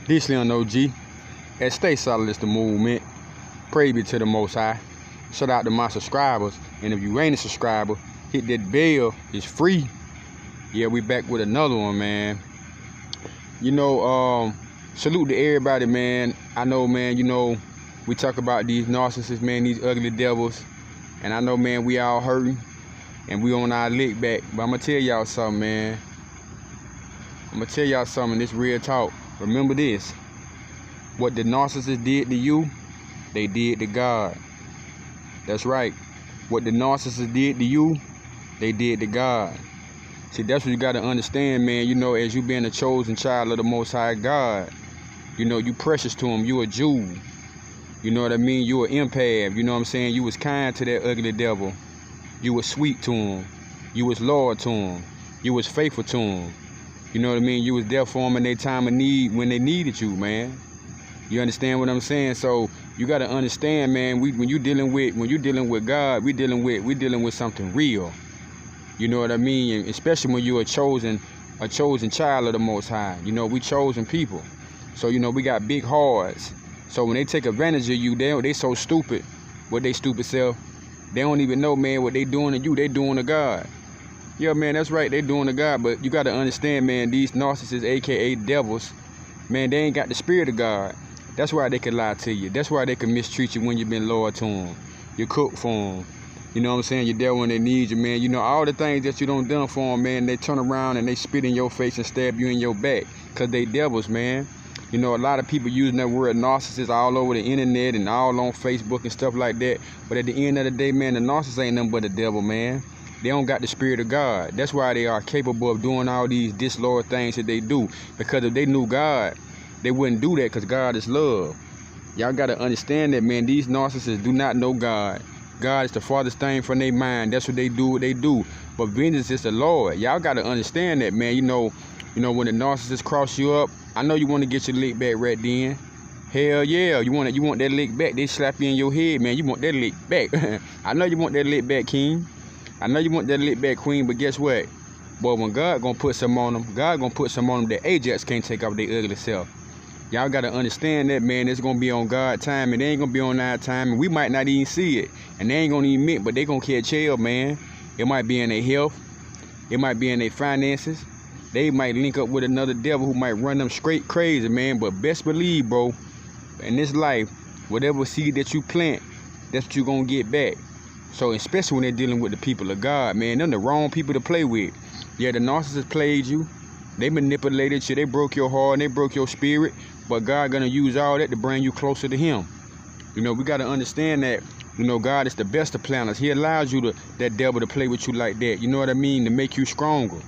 DEESLIMDAOG. And stay solid is the movement. Praise be to the Most High. Shout out to my subscribers. And if you ain't a subscriber, hit that bell. It's free. Yeah, we back with another one, man. Salute to everybody, man. I know, man, we talk about these narcissists, man, these ugly devils. And I know, man, we all hurting. And we on our lick back. But I'm going to tell y'all something, man. I'm going to tell y'all something. This real talk. Remember this. What the narcissist did to you, they did to God. That's right. What the narcissist did to you, they did to God. See, that's what you got to understand, man. As you being a chosen child of the Most High God, you precious to him. You a Jew. You know what I mean? You an empath. You know what I'm saying? You was kind to that ugly devil. You was sweet to him. You was loyal to him. You was faithful to him. You know what I mean? You was there for them in their time of need when they needed you, man. You understand what I'm saying? So you got to understand, man. When you dealing with God, we dealing with something real. You know what I mean? And especially when you're a chosen child of the Most High. We chosen people. So we got big hearts. So when they take advantage of you, they so stupid with their stupid self. They don't even know, man, what they doing to you. They doing to God. Yeah, man, that's right. They doing to God. But you got to understand, man, these narcissists, a.k.a. devils, man, they ain't got the spirit of God. That's why they can lie to you. That's why they can mistreat you when you've been loyal to them. You cook for them. You know what I'm saying? You're there when they need you, man. All the things that you don't done for them, man, they turn around and they spit in your face and stab you in your back because they devils, man. A lot of people using that word narcissist all over the internet and all on Facebook and stuff like that. But at the end of the day, man, the narcissist ain't nothing but the devil, man. They don't got the spirit of God. That's why they are capable of doing all these disloyal things that they do. Because if they knew God, they wouldn't do that because God is love. Y'all got to understand that, man. These narcissists do not know God. God is the farthest thing from their mind. That's what they do. But vengeance is the Lord. Y'all got to understand that, man. When the narcissist cross you up, I know you want to get your lick back right then. Hell yeah, you want that lick back. They slap you in your head, man. You want that lick back. I know you want that lick back, king. I know you want that lick back, queen. But guess what? Boy, when God gonna put some on them, God gonna put some on them that Ajax can't take off their ugly self. Y'all gotta understand that, man. It's gonna be on God's time, and they ain't gonna be on our time, and we might not even see it, and they ain't gonna even admit, but they gonna catch hell, man. It might be in their health, it might be in their finances. They might link up with another devil who might run them straight crazy, man. But best believe, bro, in this life, whatever seed that you plant, that's what you gonna get back. So especially when they're dealing with the people of God, man, them the wrong people to play with. Yeah, the narcissists played you. They manipulated you. They broke your heart and they broke your spirit. But God gonna use all that to bring you closer to him. We gotta understand that, God is the best of planners. He allows you that devil to play with you like that. You know what I mean? To make you stronger.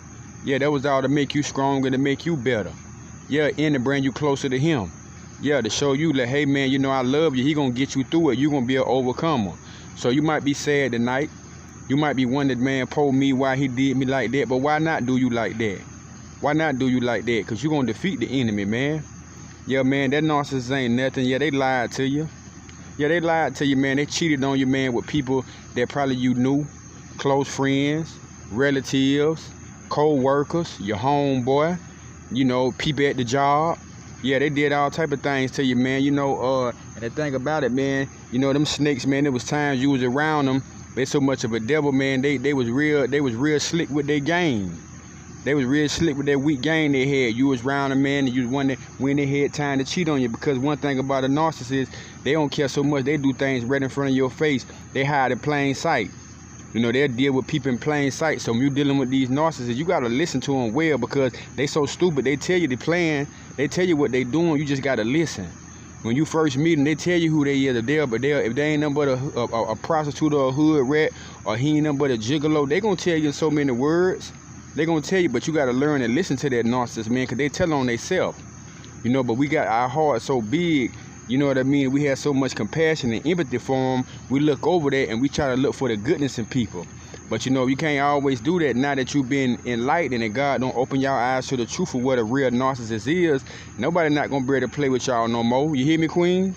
Yeah, that was all to make you stronger, to make you better. Yeah, and to bring you closer to him. Yeah, to show you that, hey, man, I love you. He gonna get you through it. You gonna be an overcomer. So you might be sad tonight. You might be wondering, man, poor me, why he did me like that. But why not do you like that? Why not do you like that? Because you're going to defeat the enemy, man. Yeah, man, that narcissist ain't nothing. Yeah, they lied to you. Yeah, they lied to you, man. They cheated on you, man, with people that probably you knew. Close friends, relatives, co-workers, your homeboy, people at the job. Yeah, they did all type of things to you, man. And the thing about it, man, them snakes, man, there was times you was around them. They so much of a devil, man. They was real slick with their game. They was real slick with that weak game they had. You was around them, man, and you was wondering when they had time to cheat on you. Because one thing about a narcissist, they don't care so much. They do things right in front of your face. They hide in plain sight. They'll deal with people in plain sight. So when you're dealing with these narcissists, you got to listen to them well because they so stupid. They tell you the plan. They tell you what they doing. You just got to listen. When you first meet them, they tell you who they is. But if they ain't nothing but a prostitute or a hood rat or he ain't nothing but a gigolo, they going to tell you in so many words. They going to tell you, but you got to learn and listen to that narcissist, man, because they tell on themselves. But we got our heart so big. You know what I mean? We have so much compassion and empathy for them. We look over that and we try to look for the goodness in people. But you can't always do that now that you've been enlightened and God don't open your eyes to the truth of what a real narcissist is. Nobody not gonna be able to play with y'all no more. You hear me, queen?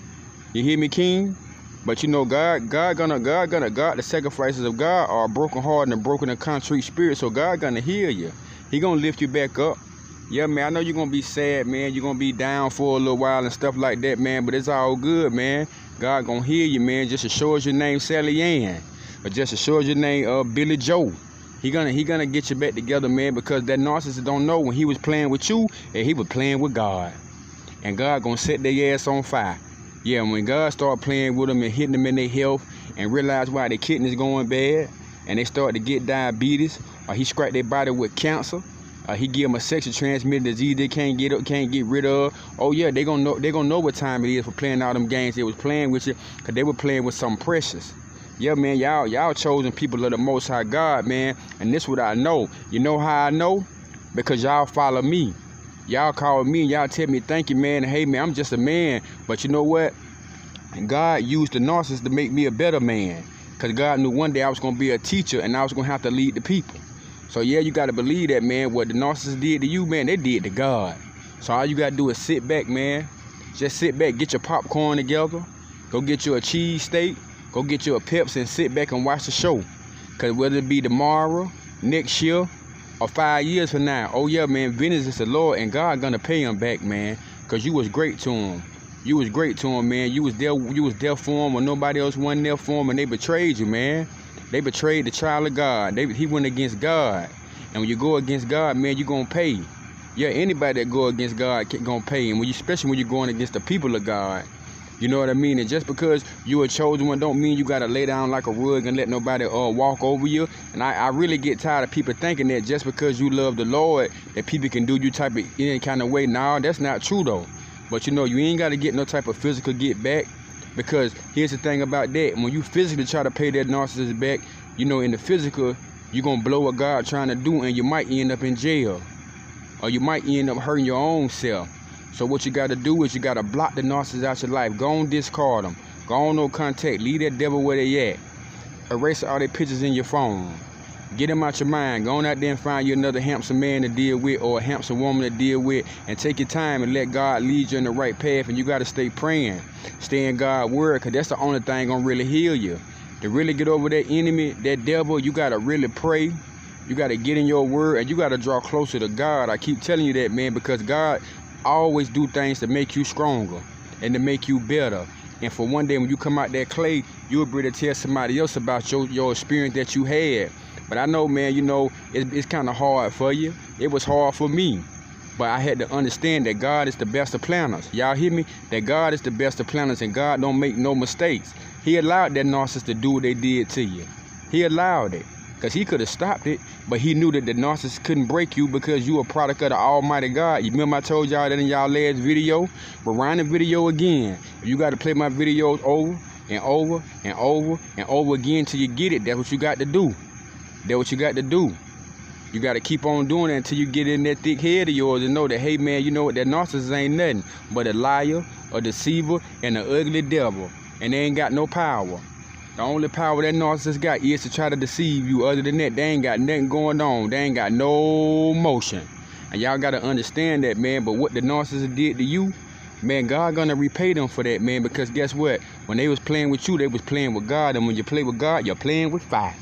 You hear me, king? But God, the sacrifices of God are a broken heart and a broken and contrite spirit. So God gonna heal you. He gonna lift you back up. Yeah, man, I know you're going to be sad, man. You're going to be down for a little while and stuff like that, man. But it's all good, man. God going to heal you, man. Just as sure as your name Sally Ann. Or just as sure as your name Billy Joe. He gonna get you back together, man, because that narcissist don't know when he was playing with you and he was playing with God. And God gonna set their ass on fire. Yeah, when God start playing with them and hitting them in their health and realize why their kidneys going bad and they start to get diabetes, or he scratch their body with cancer, he give them a sexually transmitted disease they can't get rid of. Oh yeah, they gonna know what time it is for playing all them games they was playing with you, because they were playing with something precious. Yeah, man, y'all chosen people of the Most High God, man. And this what I know. You know how I know? Because y'all follow me. Y'all call me and y'all tell me thank you, man. Hey, man, I'm just a man. But you know what? God used the narcissist to make me a better man. Because God knew one day I was going to be a teacher and I was going to have to lead the people. So, yeah, you got to believe that, man. What the narcissist did to you, man, they did to God. So all you got to do is sit back, man. Just sit back, get your popcorn together. Go get you a cheese steak. Go get you a Pepsi and sit back and watch the show. Because whether it be tomorrow, next year, or 5 years from now, oh yeah, man, vengeance is the Lord, and God gonna pay him back, man. Because you was great to him. You was great to him, man. You was there for him when nobody else wasn't there for him, and they betrayed you, man. They betrayed the child of God. He went against God. And when you go against God, man, you gonna pay. Yeah, anybody that go against God gonna pay. And especially when you're going against the people of God. You know what I mean? And just because you a chosen one don't mean you got to lay down like a rug and let nobody walk over you. And I really get tired of people thinking that just because you love the Lord, that people can do you type of any kind of way. No, that's not true, though. But, you know, you ain't got to get no type of physical get back. Because here's the thing about that. When you physically try to pay that narcissist back, you know, in the physical, you're going to blow what God trying to do, and you might end up in jail. Or you might end up hurting your own self. So what you got to do is you got to block the narcissist out your life. Go on, discard them. Go on, no contact. Leave that devil where they at. Erase all their pictures in your phone. Get them out your mind. Go on out there and find you another handsome man to deal with or a handsome woman to deal with. And take your time and let God lead you in the right path. And you got to stay praying. Stay in God's word, because that's the only thing going to really heal you. To really get over that enemy, that devil, you got to really pray. You got to get in your word, and you got to draw closer to God. I keep telling you that, man, because God always do things to make you stronger and to make you better. And for one day when you come out that clay, you'll be able to tell somebody else about your experience that you had. But I know, man, you know, it's kind of hard for you. It was hard for me. But I had to understand that God is the best of planners. Y'all hear me? That God is the best of planners, and God don't make no mistakes. He allowed that narcissist to do what they did to you. He allowed it. Because he could have stopped it, but he knew that the narcissist couldn't break you because you a product of the Almighty God. You remember I told y'all that in y'all last video? Rewind the video again. You got to play my videos over and over and over and over again till you get it. That's what you got to do. That's what you got to do. You got to keep on doing it until you get in that thick head of yours and know that, hey, man, you know what? That narcissist ain't nothing but a liar, a deceiver, and an ugly devil. And they ain't got no power. The only power that narcissist got is to try to deceive you. Other than that, they ain't got nothing going on. They ain't got no motion. And y'all got to understand that, man. But what the narcissist did to you, man, God gonna repay them for that, man. Because guess what? When they was playing with you, they was playing with God. And when you play with God, you're playing with fire.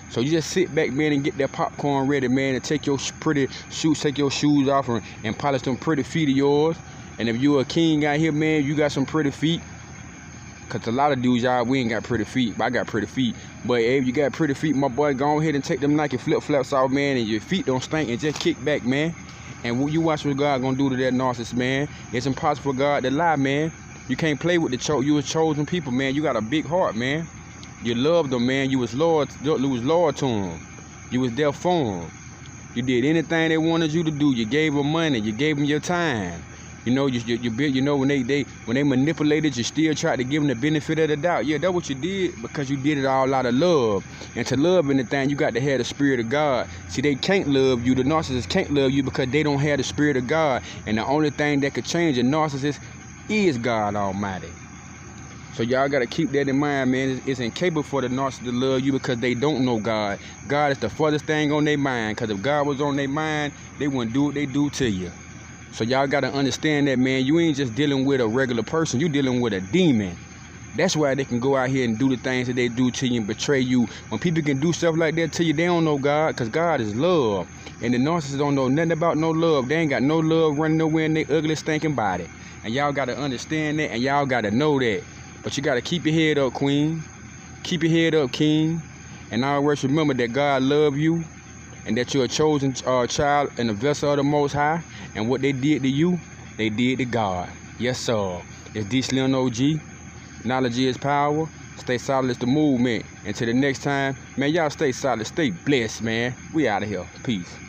So you just sit back, man, and get that popcorn ready, man. And take your pretty shoes, take your shoes off and polish them pretty feet of yours. And if you're a king out here, man, you got some pretty feet. Because a lot of dudes, y'all, we ain't got pretty feet. But I got pretty feet. But if you got pretty feet, my boy, go ahead and take them Nike flip-flops off, man. And your feet don't stink. And just kick back, man. And you watch what God gonna do to that narcissist, man. It's impossible for God to lie, man. You can't play with you was chosen people, man. You got a big heart, man. You loved them, man. You was loyal to them. You was there for them. You did anything they wanted you to do. You gave them money. You gave them your time. You know, when they manipulated, you still tried to give them the benefit of the doubt. Yeah, that's what you did, because you did it all out of love. And to love anything, you got to have the Spirit of God. See, they can't love you. The narcissist can't love you because they don't have the Spirit of God. And the only thing that could change a narcissist is God Almighty. So y'all got to keep that in mind, man. It's incapable for the narcissist to love you because they don't know God. God is the furthest thing on their mind, because if God was on their mind, they wouldn't do what they do to you. So y'all got to understand that, man. You ain't just dealing with a regular person. You dealing with a demon. That's why they can go out here and do the things that they do to you and betray you. When people can do stuff like that to you, they don't know God, because God is love. And the narcissists don't know nothing about no love. They ain't got no love running nowhere in their ugly, stinking body. And y'all got to understand that, and y'all got to know that. But you got to keep your head up, queen. Keep your head up, king. And always remember that God love you, and that you're a chosen child and a vessel of the Most High. And what they did to you, they did to God. Yes, sir. It's DEESLIMDAOG. Knowledge is power. Stay solid is the movement. Until the next time, man, y'all stay solid. Stay blessed, man. We out of here. Peace.